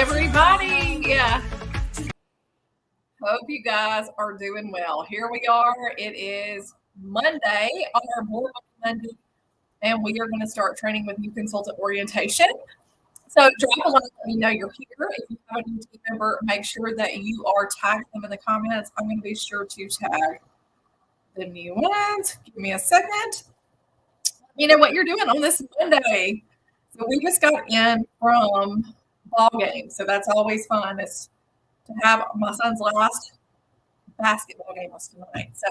everybody. Hope you guys are doing well. Here we are. It is Monday on our board Monday, and we are going to start training with new consultant orientation. So drop a line, let me know you're here. If you have a new team member, make sure that you are tagging them in the comments. I'm going to be sure to tag the new ones. Give me a second. You know what you're doing on this Monday. So we just got in from ball game, so that's always fun. It's to have my son's last basketball game was tonight. So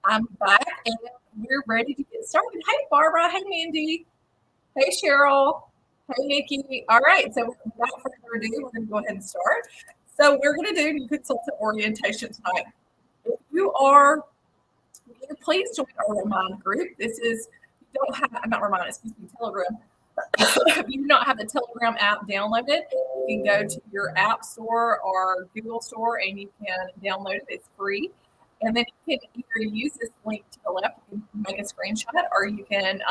I'm back and we're ready to get started. Hey, Barbara. Hey, Mandy. Hey, Cheryl. Hey, Nikki. All right. So without further ado, we're going to go ahead and start. So we're going to do new consultant orientation tonight. If you are, please join our Remind group. This is, you don't have, not Remind, excuse me, Telegram. If you do not have the Telegram app downloaded, you can go to your App Store or Google Store and you can download it. It's free. And then you can either use this link to the left, you can make a screenshot, or you can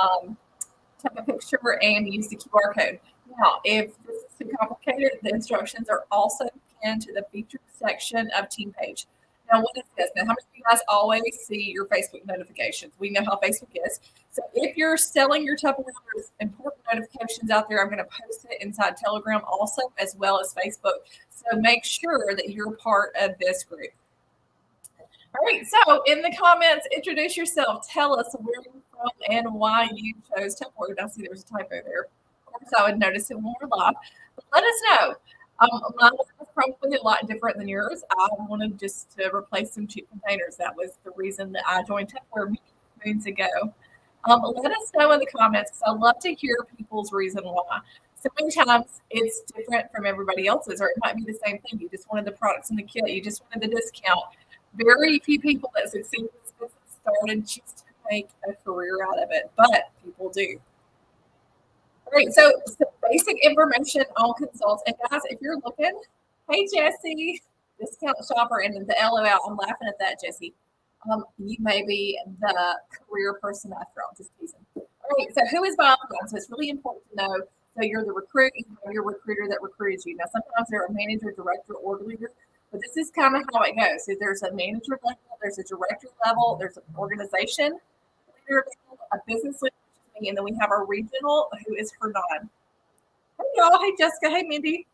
take a picture and use the QR code. Now, if this is too complicated, the instructions are also pinned to the featured section of TeamPage. Now, what is this? Now, how many of you guys always see your Facebook notifications? We know how Facebook is. So if you're selling your Tupperware, there's important notifications out there. I'm going to post it inside Telegram also, as well as Facebook. So make sure that you're part of this group. All right, so in the comments, introduce yourself. Tell us where you're from and why you chose Tupperware. I see there's a typo there. Of course, I would notice it when we're live. But let us know. Mine was probably a lot different than yours. I wanted just to replace some cheap containers. That was the reason that I joined Tupperware moons ago. Let us know in the comments because I love to hear people's reason why. So many times it's different from everybody else's, or it might be the same thing. You just wanted the products in the kit. You just wanted the discount. Very few people that succeed in this business started just to make a career out of it, but people do. All right, so some basic information on consults. And guys, if you're looking, hey, Jesse, discount shopper, and the LOL, I'm laughing at that, Jesse. You may be the career person after all, just teasing. All right, so who is Bob? So it's really important to know. So you're the recruit, you have your recruiter that recruits you. Now, sometimes they're a manager, director, or leader, but this is kind of how it goes. So there's a manager level, there's a director level, there's an organization leader level, a business leader, and then we have our regional, who is Hernan. Hey, y'all. Hey, Jessica. Hey, Mindy.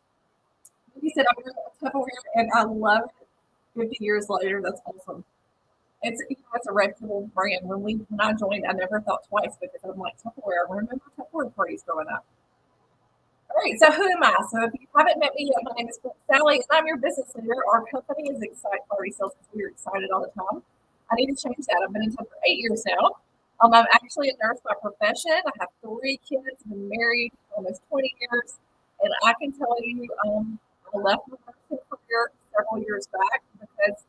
Mindy said, I'm going to Tupperware, and I love it 50 years later. That's awesome. It's a reputable brand. When I joined, I never thought twice because I'm like, Tupperware. I remember Tupperware parties growing up. All right, so who am I? So if you haven't met me yet, my name is Sally, and I'm your business leader. Our company is Excite Party Sales because we're excited all the time. I need to change that. I've been in Tupperware for 8 years now. I'm actually a nurse by profession. I have 3 kids. I've been married almost 20 years. And I can tell you, I left my nursing career several years back because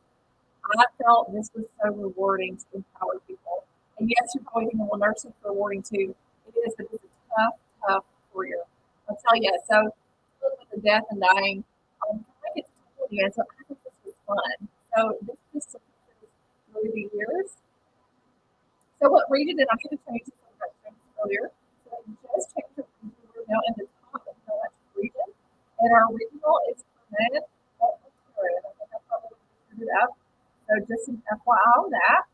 I felt this was so rewarding to empower people. And yes, you're probably thinking, well, nursing is rewarding too. It is, but it's a tough career. I'll tell you. So, with the death and dying, I get to tell you, so I think this was fun. So, this is through the years. So what region did I need to change earlier? So I just changed the region. We're now in the top of the region. And our regional is Hernan. I think I probably figured it out. So just an FYI on that.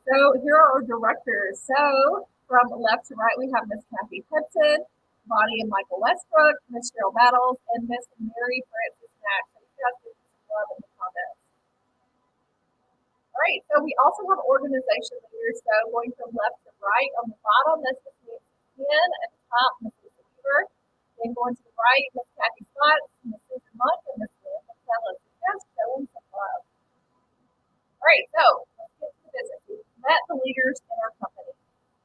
So here are our directors. So from left to right, we have Miss Kathy Hudson, Bonnie and Michael Westbrook, Miss Cheryl Battles, and Miss Mary Frances Nash. So you guys get some love in the comments. All right, so we also have organization leaders. So going from left to right, on the bottom, this is Miss Ken, at the top, Mrs. Weaver. Then going to the right, Miss Kathy Scott, Miss Susan Monk, and Miss Linda Fellows. Just showing some love. All right, so let's get to business. We've met the leaders in our company.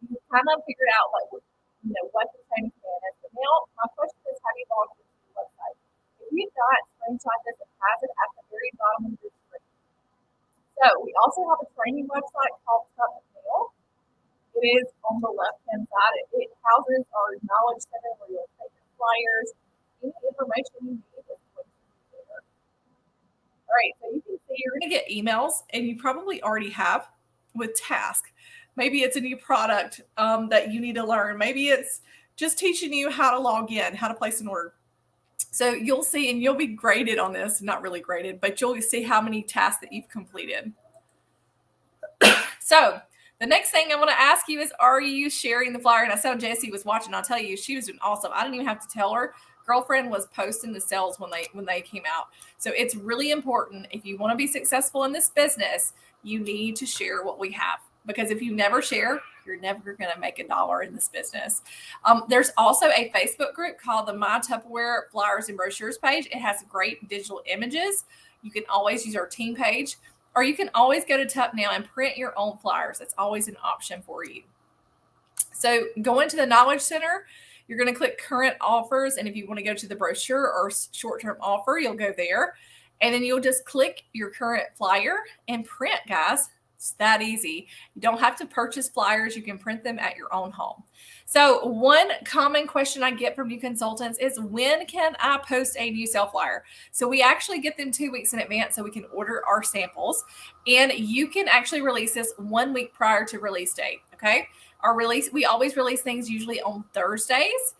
You've kind of figured out what the training plan is. But now my question is, have you logged into the website? If you've not, screenshot this. It has it at the very bottom of your screen. So we also have a training website called Tupperware. It is on the left-hand side. It houses our knowledge center where you'll take your flyers, any information you need. All right, so you can see you're going to get emails, and you probably already have with tasks. Maybe it's a new product that you need to learn. Maybe it's just teaching you how to log in, how to place an order. So you'll see, and you'll be graded on this, not really graded, but you'll see how many tasks that you've completed. So the next thing I want to ask you is, are you sharing the flyer? And I saw Jessie was watching. I'll tell you, she was doing awesome. I didn't even have to tell her. Girlfriend was posting the sales when they came out. So it's really important, if you want to be successful in this business, you need to share what we have, because if you never share, you're never going to make $1 in this business. There's also a Facebook group called the My Tupperware Flyers and Brochures page. It has great digital images. You can always use our team page, or you can always go to Tup now and print your own flyers. It's always an option for you. So go into the Knowledge Center. You're going to click current offers. And if you want to go to the brochure or short-term offer, you'll go there. And then you'll just click your current flyer and print, guys. It's that easy. You don't have to purchase flyers. You can print them at your own home. So one common question I get from new consultants is, when can I post a new sale flyer? So we actually get them 2 weeks in advance so we can order our samples. And you can actually release this 1 week prior to release date, okay? We always release things usually on Thursdays.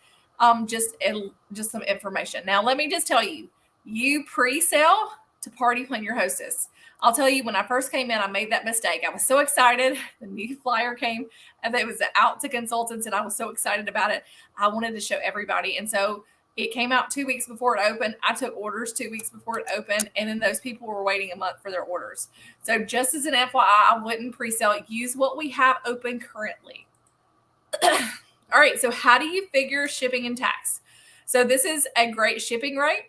Just some information. Now, let me just tell you, you pre-sale to party when you're hostess. I'll tell you, when I first came in, I made that mistake. I was so excited. The new flyer came and it was out to consultants and I was so excited about it. I wanted to show everybody. And so it came out 2 weeks before it opened. I took orders 2 weeks before it opened. And then those people were waiting a month for their orders. So just as an FYI, I wouldn't pre-sale. Use what we have open currently. All right. So how do you figure shipping and tax? So this is a great shipping rate.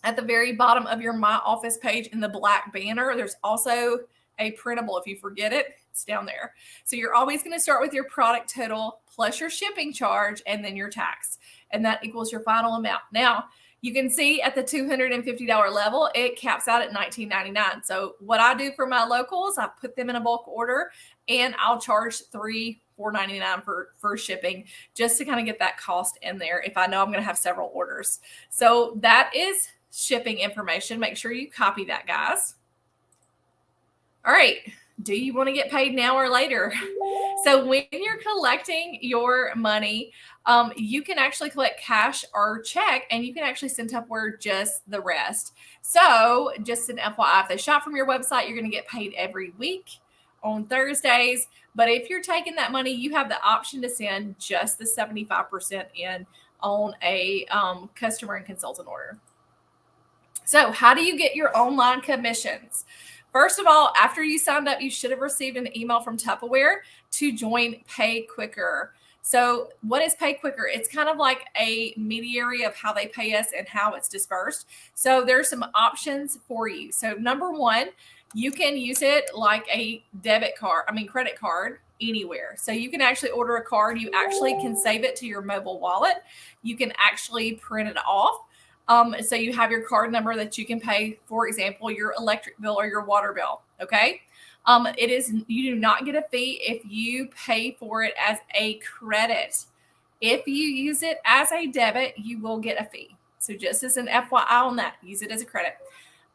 At the very bottom of your My Office page in the black banner, there's also a printable. If you forget it, it's down there. So you're always going to start with your product total plus your shipping charge and then your tax. And that equals your final amount. Now, you can see at the $250 level, it caps out at $19.99. So what I do for my locals, I put them in a bulk order and I'll charge $4.99 for shipping, just to kind of get that cost in there if I know I'm going to have several orders. So that is shipping information. Make sure you copy that, guys. All right. Do you want to get paid now or later? So when you're collecting your money, you can actually collect cash or check, and you can actually send Tupperware just the rest. So just an FYI, if they shop from your website, you're going to get paid every week on Thursdays. But if you're taking that money, you have the option to send just the 75% in on a customer and consultant order. So how do you get your online commissions? First of all, after you signed up, you should have received an email from Tupperware to join Pay Quicker. So what is Pay Quicker? It's kind of like a mediary of how they pay us and how it's dispersed. So there's some options for you. So number one, you can use it like a credit card anywhere. So you can actually order a card. You actually can save it to your mobile wallet. You can actually print it off. So you have your card number that you can pay, for example, your electric bill or your water bill. Okay. You do not get a fee if you pay for it as a credit. If you use it as a debit, you will get a fee. So just as an FYI on that, use it as a credit.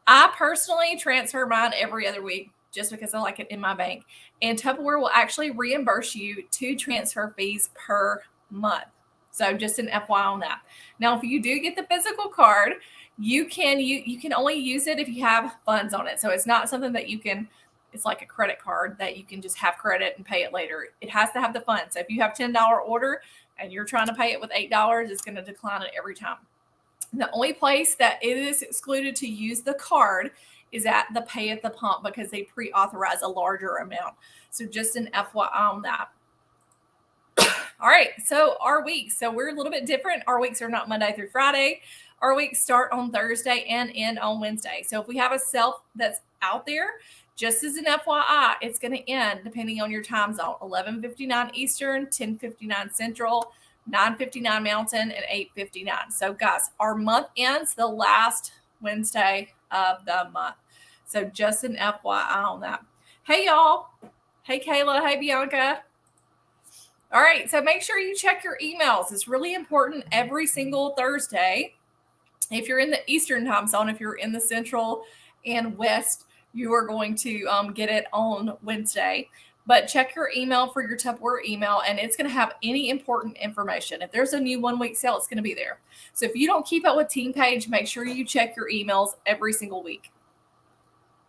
I personally transfer mine every other week just because I like it in my bank. And Tupperware will actually reimburse you 2 transfer fees per month. So just an FYI on that. Now, if you do get the physical card, you can only use it if you have funds on it. So it's not something that it's like a credit card that you can just have credit and pay it later. It has to have the funds. So if you have $10 order and you're trying to pay it with $8, it's going to decline it every time. The only place that it is excluded to use the card is at the pay at the pump, because they pre-authorize a larger amount. So just an FYI on that. All right, so our weeks. So we're a little bit different. Our weeks are not Monday through Friday. Our weeks start on Thursday and end on Wednesday. So if we have a sale that's out there, just as an FYI, it's going to end depending on your time zone: 11:59 Eastern, 10:59 Central, 9:59 Mountain, and 8:59. So guys, our month ends the last Wednesday of the month. So just an FYI on that. Hey, y'all. Hey, Kayla. Hey, Bianca. All right, so make sure you check your emails. It's really important every single Thursday. If you're in the Eastern time zone, if you're in the Central and West, you are going to get it on Wednesday. But check your email for your Tupperware email, and it's going to have any important information. If there's a new 1 week sale, it's going to be there. So if you don't keep up with Team Page, make sure you check your emails every single week.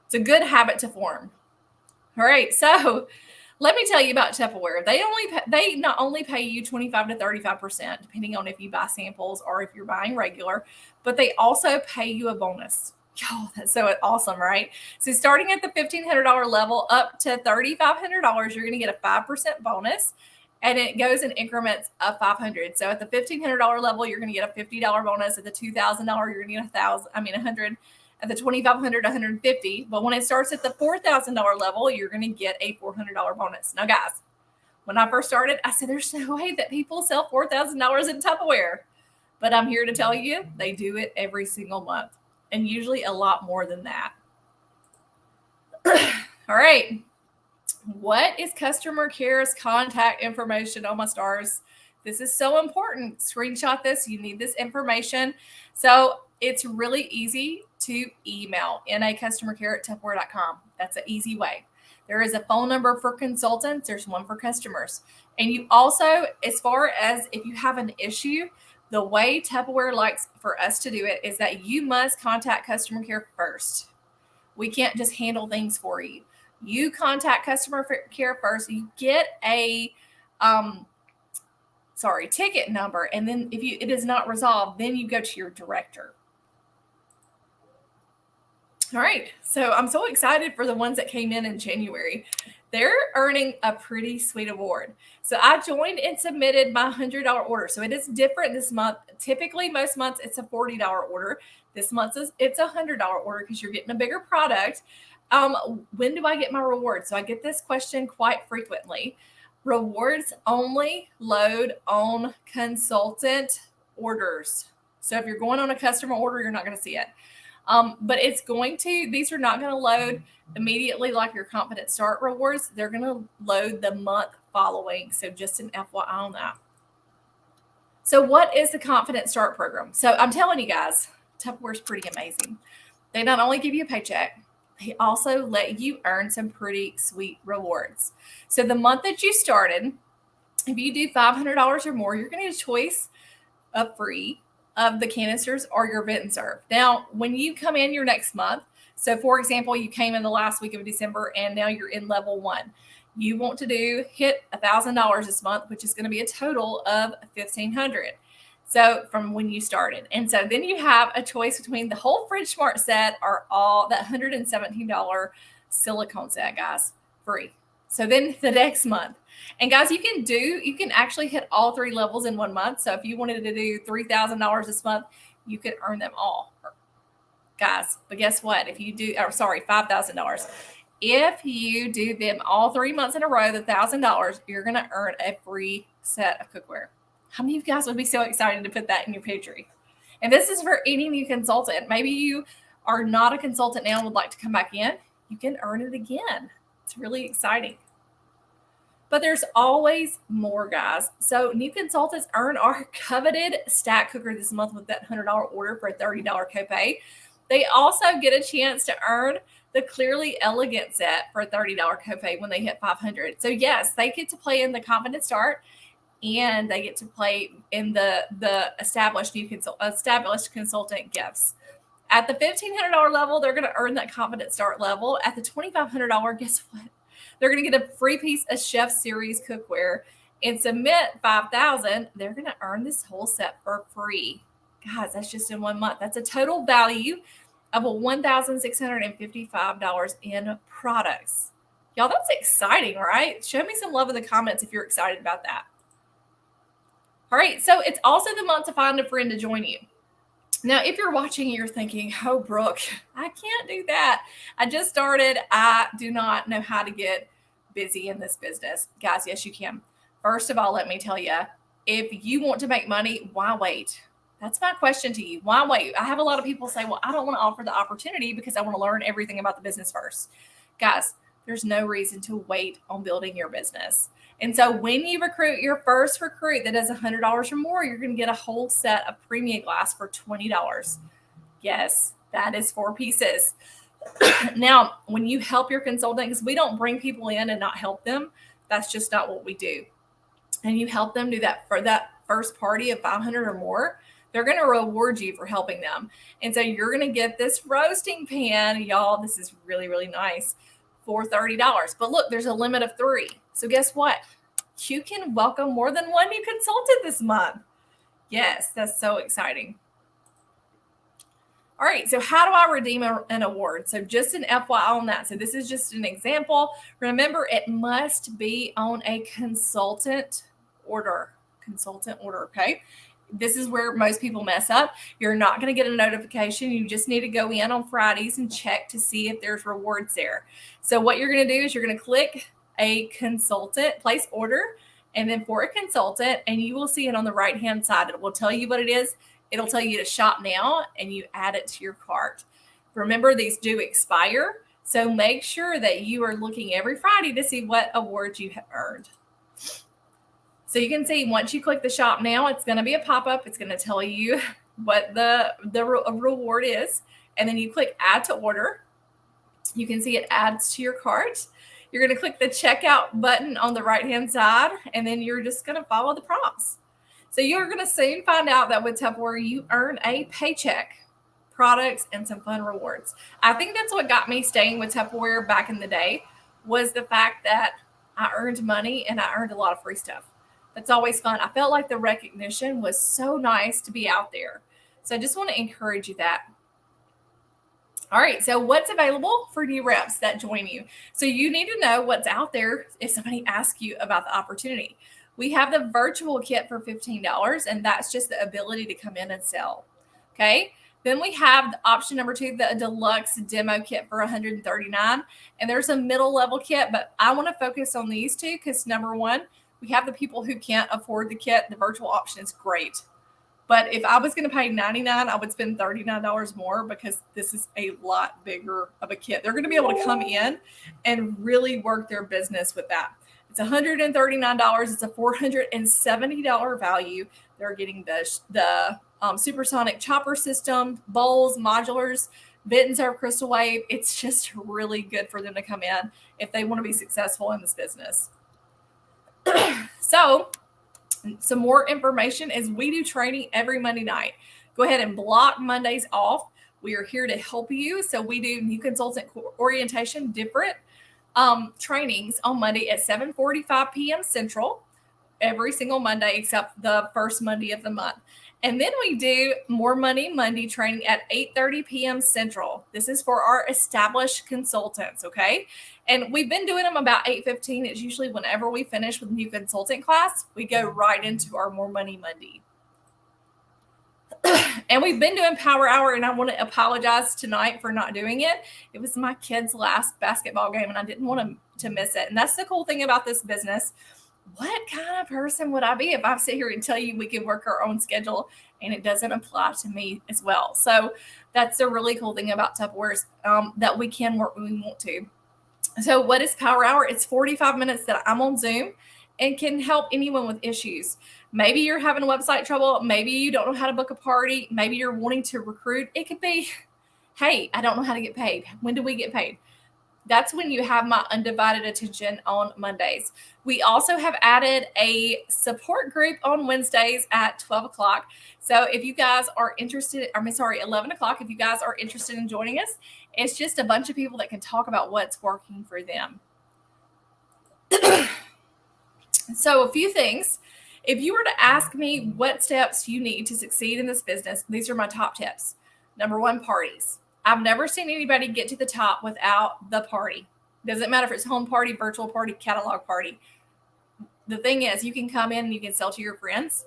It's a good habit to form. All right, so let me tell you about Tupperware. They not only pay you 25 to 35%, depending on if you buy samples or if you're buying regular, but they also pay you a bonus. Oh, that's so awesome, right? So starting at the $1,500 level up to $3,500, you're going to get a 5% bonus, and it goes in increments of 500. So at the $1,500 level, you're going to get a $50 bonus. At the $2,000, you're going to get 100. At the $2,500, 150. But when it starts at the $4,000 level, you're going to get a $400 bonus. Now, guys, when I first started, I said, there's no way that people sell $4,000 in Tupperware. But I'm here to tell you, they do it every single month, and usually a lot more than that. All right. What is customer care's contact information? Oh, my stars. This is so important. Screenshot this. You need this information. So it's really easy to email nacustomercare@tupperware.com. That's an easy way. There is a phone number for consultants. There's one for customers. And you also, as far as if you have an issue, the way Tupperware likes for us to do it is that you must contact customer care first. We can't just handle things for you. You contact customer care first. You get a ticket number, and then if it is not resolved, then you go to your director. All right, so I'm so excited for the ones that came in January. They're earning a pretty sweet award. So I joined and submitted my $100 order. So it is different this month. Typically, most months it's a $40 order. This month it's a $100 order because you're getting a bigger product. When do I get my reward? So I get this question quite frequently. Rewards only load on consultant orders. So if you're going on a customer order, you're not going to see it. But these are not going to load immediately like your Confident Start rewards. They're going to load the month following. So just an FYI on that. So what is the Confident Start program? So I'm telling you guys, Tupperware is pretty amazing. They not only give you a paycheck, they also let you earn some pretty sweet rewards. So the month that you started, if you do $500 or more, you're going to get a choice of free of the canisters or your Vent and Serve. Now, when you come in your next month, so for example, you came in the last week of December and now you're in level 1. You want to hit $1,000 this month, which is going to be a total of $1,500. So from when you started. And so then you have a choice between the whole Fridge Smart set or all that $117 silicone set, guys, free. So then the next month, and guys, you can actually hit all 3 levels in 1 month. So if you wanted to do $3,000 this month, you could earn them all, guys. But guess what? If you do, $5,000. If you do them all 3 months in a row, the $1,000, you're going to earn a free set of cookware. How many of you guys would be so excited to put that in your pantry? And this is for any new consultant. Maybe you are not a consultant now and would like to come back in. You can earn it again. It's really exciting. But there's always more, guys. So new consultants earn our coveted stack cooker this month with that $100 order for a $30 copay. They also get a chance to earn the Clearly Elegant set for a $30 copay when they hit $500. So yes, they get to play in the Confident Start, and they get to play in the established consultant gifts. At the $1,500 level, they're going to earn that Confident Start level. At the $2,500, guess what? They're going to get a free piece of Chef Series cookware, and submit $5,000. They're going to earn this whole set for free. Guys, that's just in 1 month. That's a total value of $1,655 in products. Y'all, that's exciting, right? Show me some love in the comments if you're excited about that. All right, so it's also the month to find a friend to join you. Now, if you're watching and you're thinking, oh, Brooke, I can't do that. I just started. I do not know how to get busy in this business. Guys, yes, you can. First of all, let me tell you, if you want to make money, why wait? That's my question to you. Why wait? I have a lot of people say, well, I don't want to offer the opportunity because I want to learn everything about the business first. Guys, there's no reason to wait on building your business. And so when you recruit your first recruit that does $100 or more, you're going to get a whole set of premium glass for $20. Yes, that is 4 pieces. Now, when you help your consultant, because we don't bring people in and not help them, that's just not what we do. And you help them do that for that first party of 500 or more, they're going to reward you for helping them. And so you're going to get this roasting pan, y'all. This is really, really nice for $30. But look, there's a limit of 3. So guess what? You can welcome more than one new consultant this month. Yes, that's so exciting. All right, so how do I redeem an award? So just an FYI on that. So this is just an example. Remember, it must be on a consultant order, okay? This is where most people mess up. You're not going to get a notification. You just need to go in on Fridays and check to see if there's rewards there. So what you're going to do is you're going to click a consultant, place order, and then for a consultant, and you will see it on the right-hand side. It will tell you what it is. It'll tell you to shop now, and you add it to your cart. Remember, these do expire, so make sure that you are looking every Friday to see what awards you have earned. So you can see once you click the shop now, it's going to be a pop-up. It's going to tell you what the reward is, and then you click add to order. You can see it adds to your cart. You're going to click the checkout button on the right-hand side, and then you're just going to follow the prompts. So you're going to soon find out that with Tupperware, you earn a paycheck, products, and some fun rewards. I think that's what got me staying with Tupperware back in the day, was the fact that I earned money and I earned a lot of free stuff. That's always fun. I felt like the recognition was so nice to be out there. So I just want to encourage you that. All right, so what's available for new reps that join you? So you need to know what's out there if somebody asks you about the opportunity. We have the virtual kit for $15, and that's just the ability to come in and sell. Okay. Then we have the option number 2, the deluxe demo kit for $139. And there's a middle level kit, but I want to focus on these 2 because number 1, we have the people who can't afford the kit. The virtual option is great. But if I was going to pay $99, I would spend $39 more because this is a lot bigger of a kit. They're going to be able to come in and really work their business with that. It's $139. It's a $470 value. They're getting the supersonic chopper system, bowls, modulars, bit and serve crystal wave. It's just really good for them to come in if they want to be successful in this business. So some more information is we do training every Monday night. Go ahead and block Mondays off. We are here to help you. So we do new consultant orientation, different trainings on Monday at 7:45 p.m. Central every single Monday except the first Monday of the month. And then we do More Money Monday training at 8:30 p.m. Central. This is for our established consultants, okay? And we've been doing them about 8:15. It's usually whenever we finish with new consultant class, we go right into our More Money Monday. And we've been doing Power Hour, and I want to apologize tonight for not doing it. It was my kid's last basketball game, and I didn't want to miss it. And that's the cool thing about this business. What kind of person would I be if I sit here and tell you we can work our own schedule and it doesn't apply to me as well? So that's the really cool thing about Tupperware, that we can work when we want to. So what is Power Hour? It's 45 minutes that I'm on Zoom and can help anyone with issues. Maybe you're having website trouble. Maybe you don't know how to book a party. Maybe you're wanting to recruit. It could be, hey, I don't know how to get paid. When do we get paid? That's when you have my undivided attention on Mondays. We also have added a support group on Wednesdays at 12 o'clock. So if you guys are interested, 11 o'clock, if you guys are interested in joining us, it's just a bunch of people that can talk about what's working for them. So a few things. If you were to ask me what steps you need to succeed in this business, these are my top tips. Number 1, parties. I've never seen anybody get to the top without the party. Doesn't matter if it's home party, virtual party, catalog party. The thing is, you can come in and you can sell to your friends,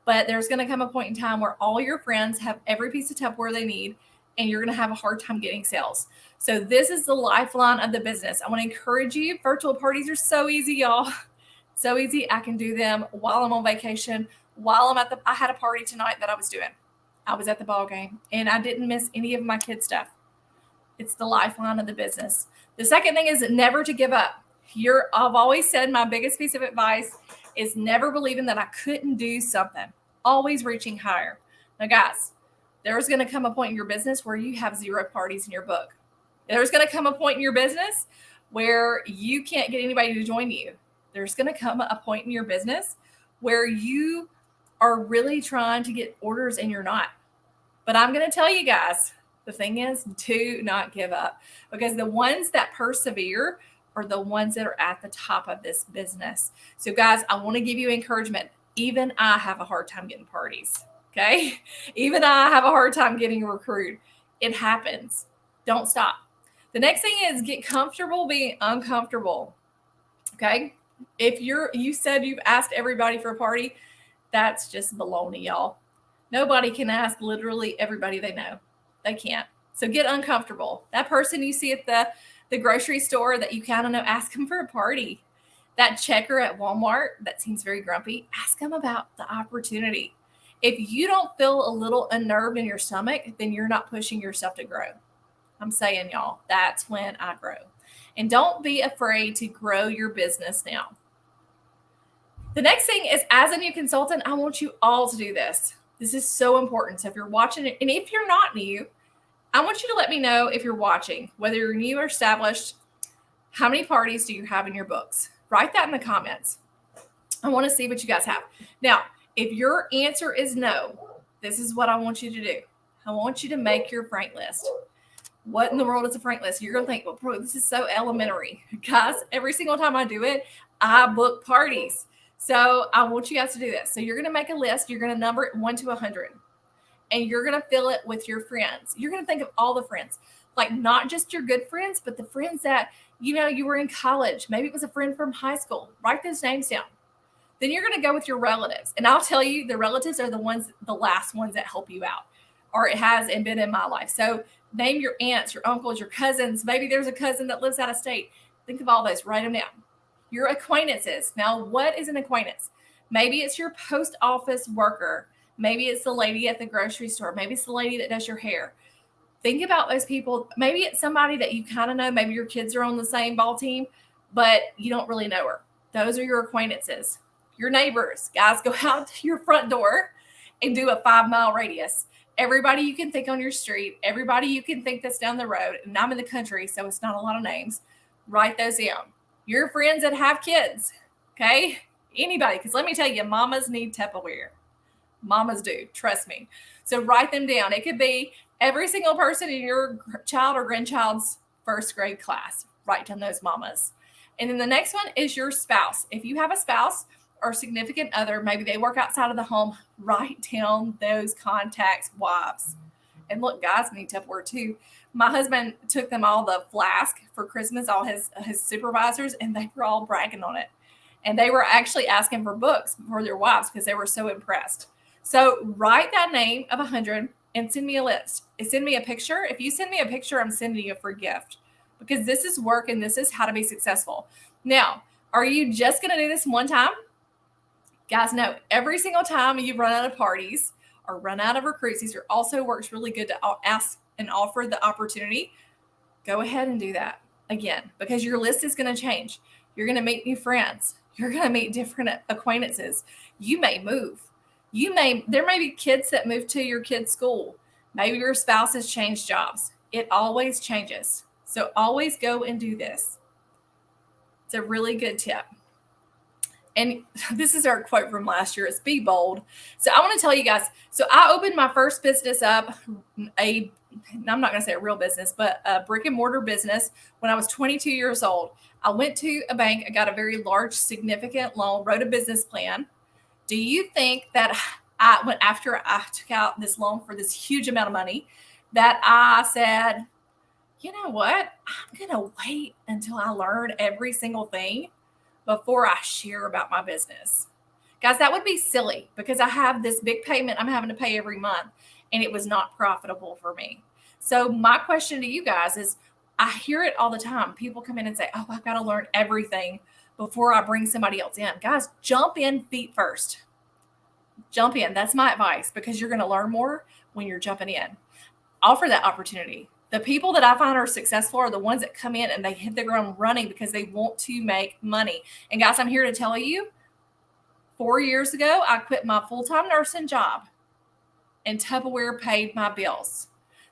but there's going to come a point in time where all your friends have every piece of Tupperware they need, and you're going to have a hard time getting sales. So this is the lifeline of the business. I want to encourage you. Virtual parties are so easy, y'all. So easy. I can do them while I'm on vacation, while I'm I had a party tonight that I was doing. I was at the ball game and I didn't miss any of my kids' stuff. It's the lifeline of the business. The second thing is never to give up. I've always said my biggest piece of advice is never believing that I couldn't do something. Always reaching higher. Now, guys, there's going to come a point in your business where you have 0 parties in your book. There's going to come a point in your business where you can't get anybody to join you. There's going to come a point in your business where you are really trying to get orders and you're not. But I'm going to tell you guys, the thing is, do not give up, because the ones that persevere are the ones that are at the top of this business. So guys, I want to give you encouragement. Even I have a hard time getting parties. Okay. Even I have a hard time getting a recruit. It happens. Don't stop. The next thing is get comfortable being uncomfortable. Okay. If you said you've asked everybody for a party, that's just baloney, y'all. Nobody can ask literally everybody they know. They can't. So get uncomfortable. That person you see at the grocery store that you kind of know, ask them for a party. That checker at Walmart that seems very grumpy, ask them about the opportunity. If you don't feel a little unnerved in your stomach, then you're not pushing yourself to grow. I'm saying, y'all, that's when I grow. And don't be afraid to grow your business now. The next thing is, as a new consultant, I want you all to do this. This is so important. So if you're watching it, and if you're not new, I want you to let me know if you're watching, whether you're new or established, how many parties do you have in your books? Write that in the comments. I want to see what you guys have. Now, if your answer is no, this is what I want you to do. I want you to make your Frank list. What in the world is a Frank list? You're going to think, well, bro, this is so elementary. Guys, every single time I do it, I book parties. So I want you guys to do this. So you're going to make a list. You're going to number it 1 to 100. And you're going to fill it with your friends. You're going to think of all the friends. Like not just your good friends, but the friends that, you were in college. Maybe it was a friend from high school. Write those names down. Then you're going to go with your relatives. And I'll tell you, the relatives are the last ones that help you out. Or it has been in my life. So name your aunts, your uncles, your cousins. Maybe there's a cousin that lives out of state. Think of all those. Write them down. Your acquaintances. Now, what is an acquaintance? Maybe it's your post office worker. Maybe it's the lady at the grocery store. Maybe it's the lady that does your hair. Think about those people. Maybe it's somebody that you kind of know. Maybe your kids are on the same ball team, but you don't really know her. Those are your acquaintances. Your neighbors. Guys, go out to your front door and do a 5-mile radius. Everybody you can think on your street, everybody you can think that's down the road, and I'm in the country, so it's not a lot of names. Write those down. Your friends that have kids, okay? Anybody, because let me tell you, mamas need Tupperware. Mamas do, trust me. So write them down. It could be every single person in your child or grandchild's first grade class. Write down those mamas. And then the next one is your spouse. If you have a spouse or significant other, maybe they work outside of the home, write down those contacts' wives. And look, guys need Tupperware too. My husband took them all the flask for Christmas, all his supervisors, and they were all bragging on it. And they were actually asking for books for their wives because they were so impressed. So write that name of 100 and send me a list. And send me a picture. If you send me a picture, I'm sending you a free gift, because this is work and this is how to be successful. Now, are you just going to do this one time? Guys, no, every single time you run out of parties or run out of recruits, these also works really good to ask and offer the opportunity. Go ahead and do that again, because your list is going to change. You're going to meet new friends. You're going to meet different acquaintances. You may move. There may be kids that move to your kid's school. Maybe your spouse has changed jobs. It always changes. So always go and do this. It's a really good tip. And this is our quote from last year. It's be bold. So I want to tell you guys. So I opened my first business up, I'm not going to say a real business, but a brick and mortar business when I was 22 years old. I went to a bank. I got a very large, significant loan, wrote a business plan. Do you think that after I took out this loan for this huge amount of money, that I said, you know what? I'm going to wait until I learn every single thing before I share about my business? Guys, that would be silly, because I have this big payment I'm having to pay every month, and it was not profitable for me. So my question to you guys is, I hear it all the time. People come in and say, oh, I've got to learn everything before I bring somebody else in. Guys, jump in feet first. Jump in. That's my advice, because you're going to learn more when you're jumping in. Offer that opportunity. The people that I find are successful are the ones that come in and they hit the ground running because they want to make money. And guys, I'm here to tell you, 4 years ago, I quit my full-time nursing job, and Tupperware paid my bills.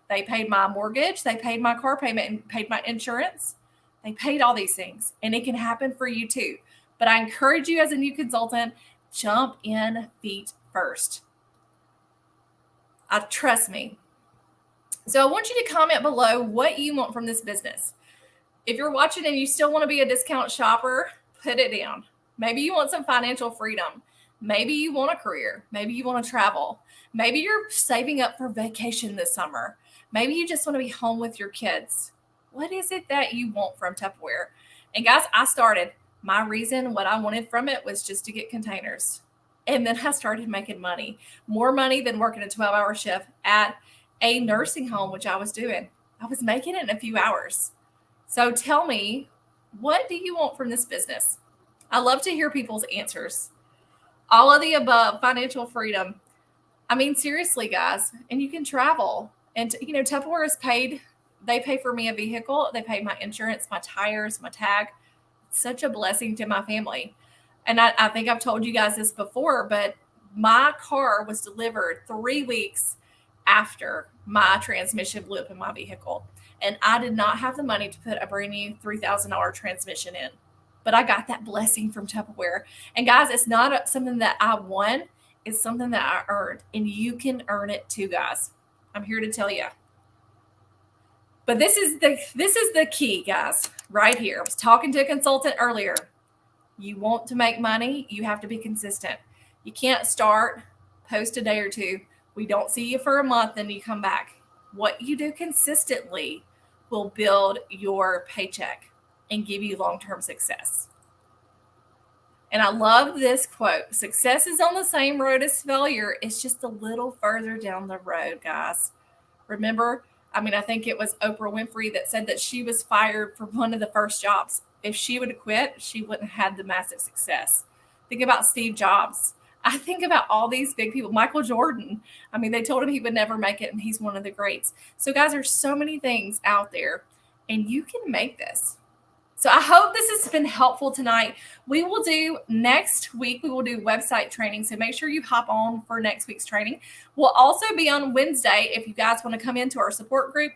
They paid my mortgage, they paid my car payment, and paid my insurance. They paid all these things, and it can happen for you too. But I encourage you as a new consultant, jump in feet first. Trust me. So I want you to comment below what you want from this business. If you're watching and you still want to be a discount shopper, put it down. Maybe you want some financial freedom. Maybe you want a career. Maybe you want to travel. Maybe you're saving up for vacation this summer. Maybe you just want to be home with your kids. What is it that you want from Tupperware? And guys, I started. My reason, what I wanted from it was just to get containers. And then I started making money, more money than working a 12-hour shift at a nursing home, which I was doing. I was making it in a few hours. So tell me, what do you want from this business? I love to hear people's answers. All of the above, financial freedom. I mean, seriously, guys, and you can travel. And, Tupperware is paid. They pay for me a vehicle. They pay my insurance, my tires, my tag. It's such a blessing to my family. And I think I've told you guys this before, but my car was delivered 3 weeks after my transmission blew up in my vehicle. And I did not have the money to put a brand new $3,000 transmission in. But I got that blessing from Tupperware. And guys, it's not something that I won. It's something that I earned. And you can earn it too, guys. I'm here to tell you. But this is the key, guys, right here. I was talking to a consultant earlier. You want to make money, you have to be consistent. You can't start, post a day or two. We don't see you for a month, then you come back. What you do consistently will build your paycheck and give you long-term success. And I love this quote. Success is on the same road as failure. It's just a little further down the road, guys. Remember, I think it was Oprah Winfrey that said that she was fired from one of the first jobs. If she would have quit, she wouldn't have had the massive success. Think about Steve Jobs. I think about all these big people. Michael Jordan. They told him he would never make it, and he's one of the greats. So, guys, there's so many things out there, and you can make this. So I hope this has been helpful tonight. Next week, we will do website training. So make sure you hop on for next week's training. We'll also be on Wednesday if you guys want to come into our support group,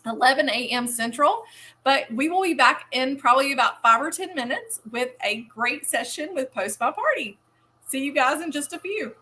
11 a.m. Central. But we will be back in probably about 5 or 10 minutes with a great session with Post My Party. See you guys in just a few.